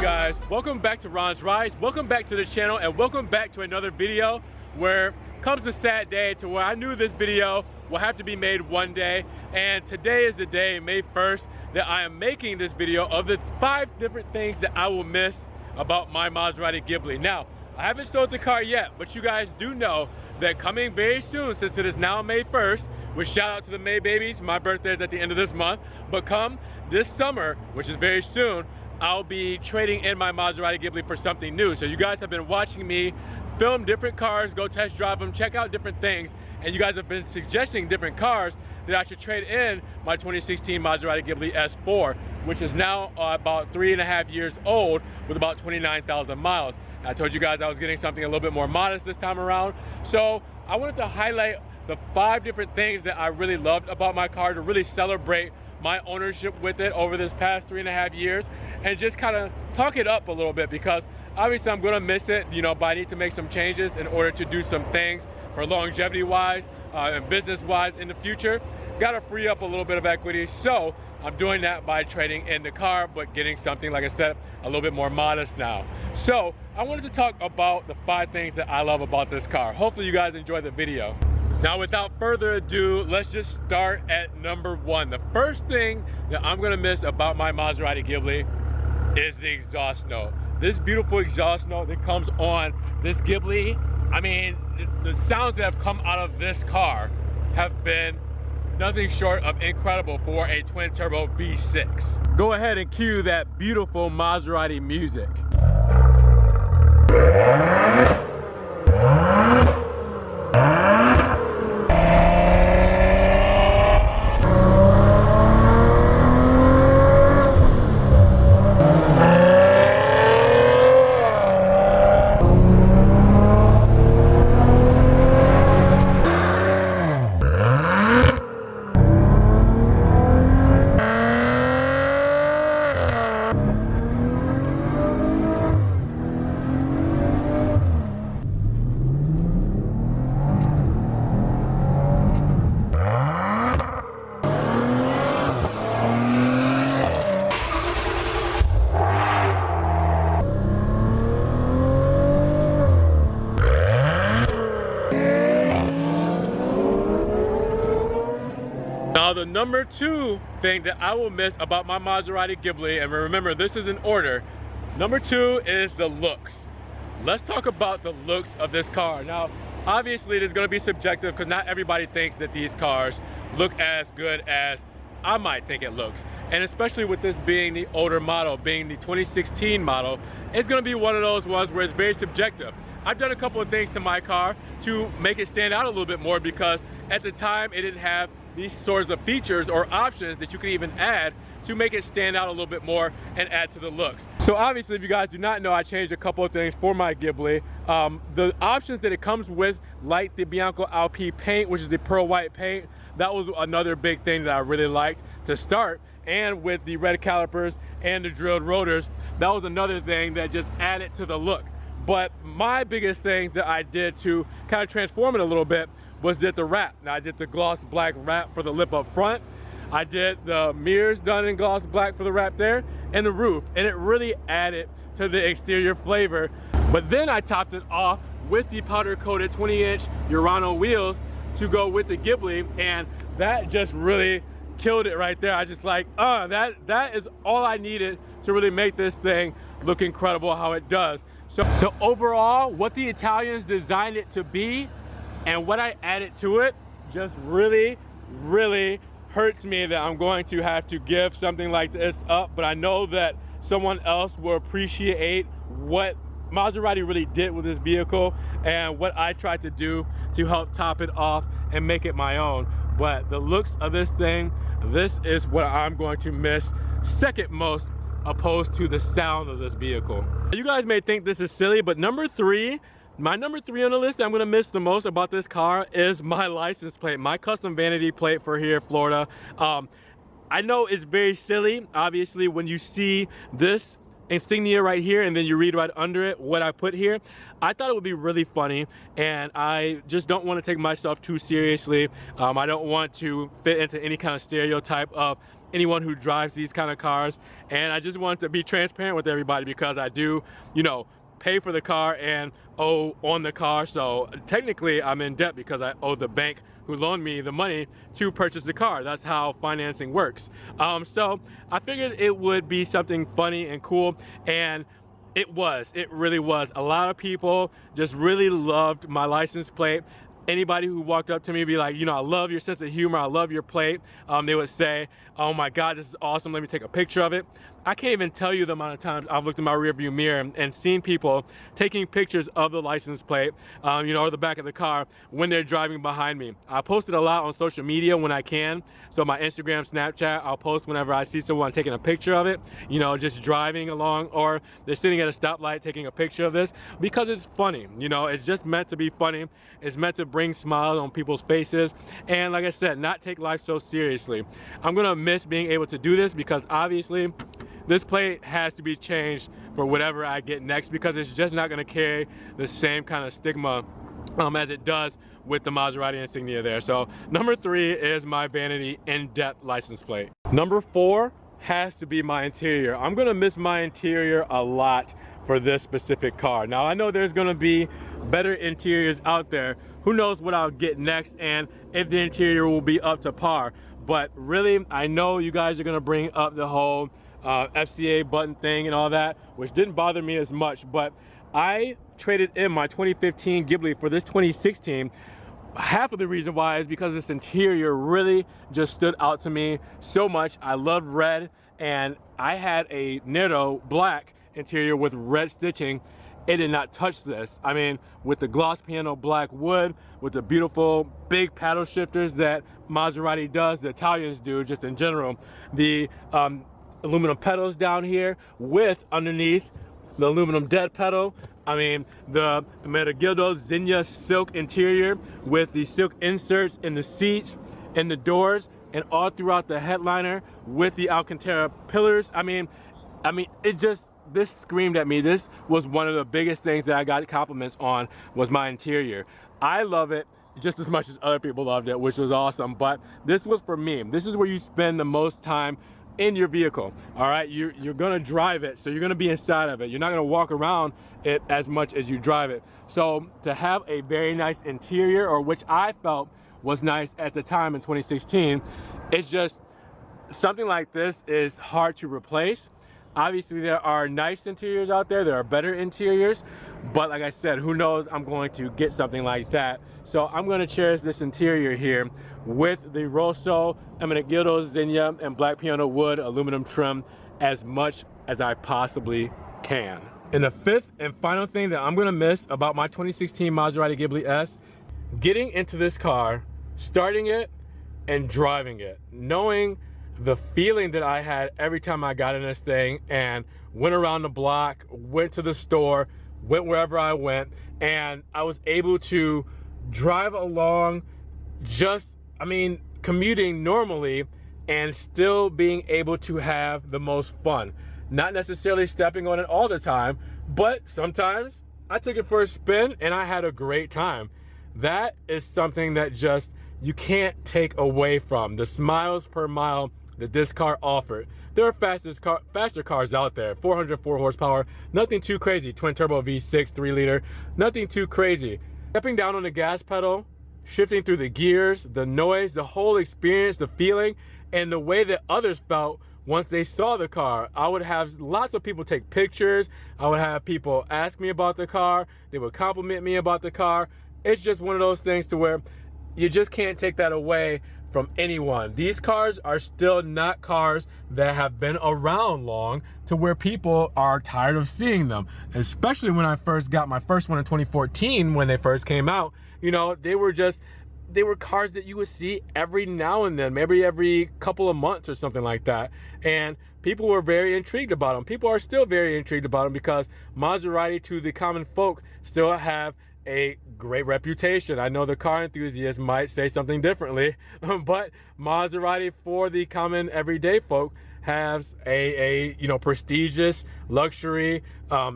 guys? Welcome back to Ron's Rides. Welcome back to the channel and welcome back to another video where comes a sad day to where I knew this video will have to be made one day, and today is the day, May 1st, that I am making this video of the 5 different things that I will miss about my Maserati Ghibli. Now, I haven't sold the car yet, but you guys do know that coming very soon, since it is now May 1st, which shout out to the May babies, my birthday is at the end of this month, but come this summer, which is very soon, I'll be trading in my Maserati Ghibli for something new. So you guys have been watching me film different cars, go test drive them, check out different things, and you guys have been suggesting different cars that I should trade in my 2016 Maserati Ghibli S4, which is now about 3.5 years old with about 29,000 miles. I told you guys I was getting something a little bit more modest this time around. So I wanted to highlight the 5 different things that I really loved about my car to really celebrate my ownership with it over this past 3.5 years, and just kind of talk it up a little bit, because obviously I'm gonna miss it, you know, but I need to make some changes in order to do some things for longevity wise and business wise in the future. Gotta free up a little bit of equity, so I'm doing that by trading in the car, but getting something, like I said, a little bit more modest now. So I wanted to talk about the 5 things that I love about this car. Hopefully you guys enjoy the video. Now, without further ado, let's just start at number 1. The first thing that I'm gonna miss about my Maserati Ghibli is the exhaust note. This beautiful exhaust note that comes on this Ghibli, I mean, the sounds that have come out of this car have been nothing short of incredible for a twin turbo V6. Go ahead and cue that beautiful Maserati music. Now, the number 2 thing that I will miss about my Maserati Ghibli, and remember this is in order, number 2 is the looks. Let's talk about the looks of this car. Now, obviously it is going to be subjective because not everybody thinks that these cars look as good as I might think it looks. And especially with this being the older model, being the 2016 model, it's going to be one of those ones where it's very subjective. I've done a couple of things to my car to make it stand out a little bit more, because at the time it didn't have these sorts of features or options that you can even add to make it stand out a little bit more and add to the looks. So obviously, if you guys do not know, I changed a couple of things for my Ghibli. The options that it comes with, like the Bianco Alpi paint, which is the pearl white paint, that was another big thing that I really liked to start. And with the red calipers and the drilled rotors, that was another thing that just added to the look. But my biggest things that I did to kind of transform it a little bit was did the wrap. Now, I did the gloss black wrap for the lip up front. I did the mirrors done in gloss black for the wrap there, and the roof, and it really added to the exterior flavor. But then I topped it off with the powder coated 20-inch Urano wheels to go with the Ghibli, and that just really killed it right there. I just like, that is all I needed to really make this thing look incredible how it does. So overall, what the Italians designed it to be and what I added to it just really, really hurts me that I'm going to have to give something like this up. But I know that someone else will appreciate what Maserati really did with this vehicle and what I tried to do to help top it off and make it my own. But the looks of this thing, this is what I'm going to miss second most, opposed to the sound of this vehicle. You guys may think this is silly, but my number 3 on the list that I'm gonna miss the most about this car is my license plate, my custom vanity plate for here, Florida. I know it's very silly, obviously, when you see this insignia right here and then you read right under it what I put here. I thought it would be really funny, and I just don't want to take myself too seriously. I don't want to fit into any kind of stereotype of anyone who drives these kind of cars, and I just wanted to be transparent with everybody because I do, you know, pay for the car and owe on the car. So technically I'm in debt because I owe the bank who loaned me the money to purchase the car. That's how financing works. So I figured it would be something funny and cool, and it really was. A lot of people just really loved my license plate. Anybody who walked up to me would be like, you know, I love your sense of humor, I love your plate. They would say, oh my God, this is awesome, let me take a picture of it. I can't even tell you the amount of times I've looked in my rearview mirror and seen people taking pictures of the license plate, you know, or the back of the car when they're driving behind me. I post it a lot on social media when I can. So my Instagram, Snapchat, I'll post whenever I see someone taking a picture of it, you know, just driving along, or they're sitting at a stoplight taking a picture of this, because it's funny. You know, it's just meant to be funny. It's meant to bring smiles on people's faces. And like I said, not take life so seriously. I'm gonna miss being able to do this because obviously this plate has to be changed for whatever I get next, because it's just not gonna carry the same kind of stigma as it does with the Maserati insignia there. So number 3 is my vanity in-depth license plate. Number 4 has to be my interior. I'm gonna miss my interior a lot for this specific car. Now I know there's gonna be better interiors out there. Who knows what I'll get next and if the interior will be up to par. But really, I know you guys are gonna bring up the whole FCA button thing and all that, which didn't bother me as much, but I traded in my 2015 Ghibli for this 2016. Half of the reason why is because this interior really just stood out to me so much. I love red, and I had a Nero black interior with red stitching. It did not touch this. I mean, with the gloss piano black wood, with the beautiful big paddle shifters that Maserati does, the Italians do just in general, the aluminum pedals down here with underneath the aluminum dead pedal. I mean, the Maserati Zinnia silk interior with the silk inserts in the seats and the doors and all throughout the headliner with the Alcantara pillars. I mean, it just, this screamed at me. This was one of the biggest things that I got compliments on, was my interior. I love it just as much as other people loved it, which was awesome. But this was for me. This is where you spend the most time in your vehicle. All right, you're gonna drive it, so you're gonna be inside of it. You're not gonna walk around it as much as you drive it. So to have a very nice interior, or which I felt was nice at the time in 2016, it's just something like this is hard to replace. Obviously there are nice interiors out there, there are better interiors, but like I said, who knows, I'm going to get something like that. So I'm going to cherish this interior here with the Rosso, Maserati Zinnia, and black piano wood aluminum trim as much as I possibly can. And the 5th and final thing that I'm going to miss about my 2016 Maserati Ghibli S, getting into this car, starting it, and driving it, knowing the feeling that I had every time I got in this thing and went around the block, went to the store, went wherever I went, and I was able to drive along just, I mean, commuting normally and still being able to have the most fun. Not necessarily stepping on it all the time, but sometimes I took it for a spin and I had a great time. That is something that just you can't take away from. The smiles per mile that this car offered. There are faster cars out there, 404 horsepower, nothing too crazy, twin turbo V6, 3 liter, nothing too crazy. Stepping down on the gas pedal, shifting through the gears, the noise, the whole experience, the feeling, and the way that others felt once they saw the car. I would have lots of people take pictures. I would have people ask me about the car. They would compliment me about the car. It's just one of those things to where you just can't take that away from anyone. These cars are still not cars that have been around long to where people are tired of seeing them. Especially when I first got my first one in 2014, when they first came out, you know, they were cars that you would see every now and then, maybe every couple of months or something like that. And people were very intrigued about them. People are still very intrigued about them because Maserati, to the common folk, still have a great reputation. I know the car enthusiasts might say something differently, but Maserati, for the common everyday folk, has a you know, prestigious luxury,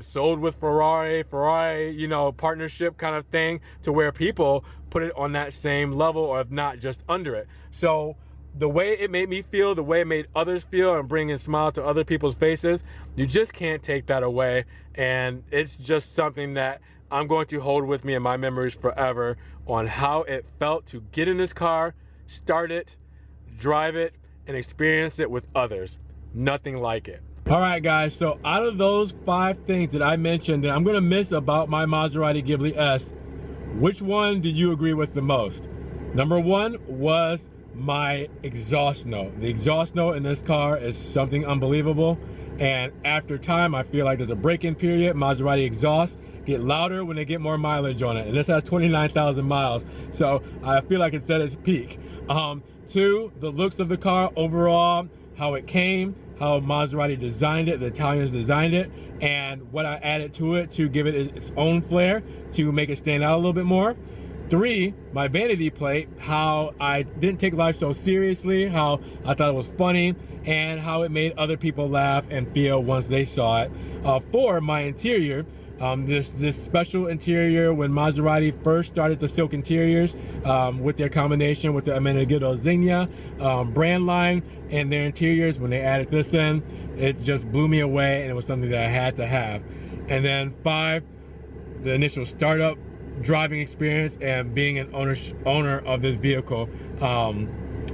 sold with Ferrari, you know, partnership kind of thing, to where people put it on that same level, or if not just under it. So the way it made me feel, the way it made others feel, and bringing a smile to other people's faces, you just can't take that away. And it's just something that I'm going to hold with me in my memories forever, on how it felt to get in this car, start it, drive it, and experience it with others. Nothing like it. All right, guys, so out of those 5 things that I mentioned that I'm gonna miss about my Maserati Ghibli S, which one do you agree with the most? Number 1 was my exhaust note. The exhaust note in this car is something unbelievable, and after time I feel like there's a break-in period. Maserati exhausts get louder when they get more mileage on it, and this has 29,000 miles, so I feel like it's at its peak. 2, the looks of the car overall, how it came, how Maserati designed it, the Italians designed it, and what I added to it to give it its own flair, to make it stand out a little bit more. 3, my vanity plate, how I didn't take life so seriously, how I thought it was funny, and how it made other people laugh and feel once they saw it. 4, my interior. This special interior when Maserati first started the silk interiors, with their combination with the Amenegildo Zegna brand line and their interiors. When they added this in, it just blew me away, and it was something that I had to have. And then 5, the initial startup driving experience and being an owner of this vehicle.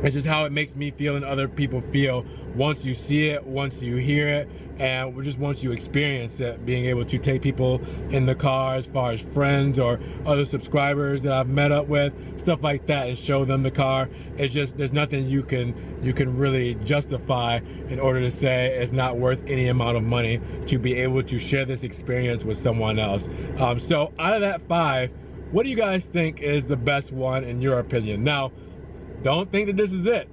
It's just how it makes me feel and other people feel once you see it, once you hear it, and just once you experience it. Being able to take people in the car, as far as friends or other subscribers that I've met up with, stuff like that, and show them the car. It's just, there's nothing you can really justify in order to say it's not worth any amount of money to be able to share this experience with someone else. So out of that 5, what do you guys think is the best one in your opinion? Now, don't think that this is it.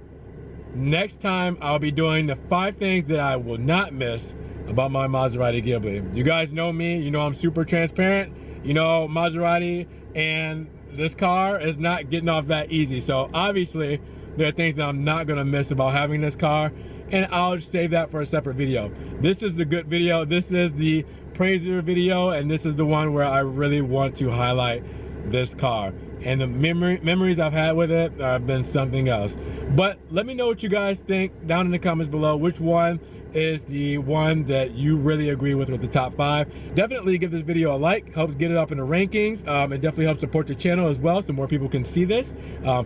Next time I'll be doing the 5 things that I will not miss about my Maserati Ghibli. You guys know me, you know I'm super transparent. You know Maserati and this car is not getting off that easy. So obviously there are things that I'm not gonna miss about having this car, and I'll save that for a separate video. This is the good video, this is the praiser video, and this is the one where I really want to highlight this car. And the memories I've had with it have been something else. But let me know what you guys think down in the comments below. Which one is the one that you really agree with the top 5? Definitely give this video a like, helps get it up in the rankings. It definitely helps support the channel as well, so more people can see this,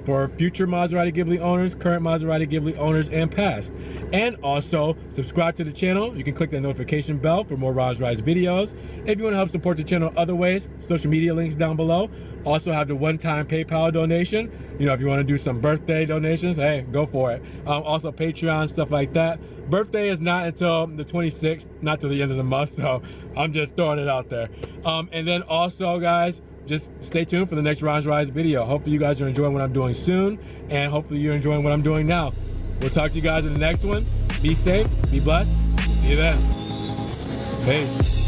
for future Maserati Ghibli owners, current Maserati Ghibli owners, and past. And also subscribe to the channel. You can click that notification bell for more Maserati videos. If you want to help support the channel other ways, social media links down below. Also have the one-time PayPal donation. You know, if you want to do some birthday donations, hey, go for it. Also Patreon, stuff like that. Birthday is not until the 26th, not till the end of the month, so I'm just throwing it out there. And then also, guys, just stay tuned for the next Maserati video. Hopefully you guys are enjoying what I'm doing soon, and hopefully you're enjoying what I'm doing now. We'll talk to you guys in the next one. Be safe, be blessed. See you then. Peace.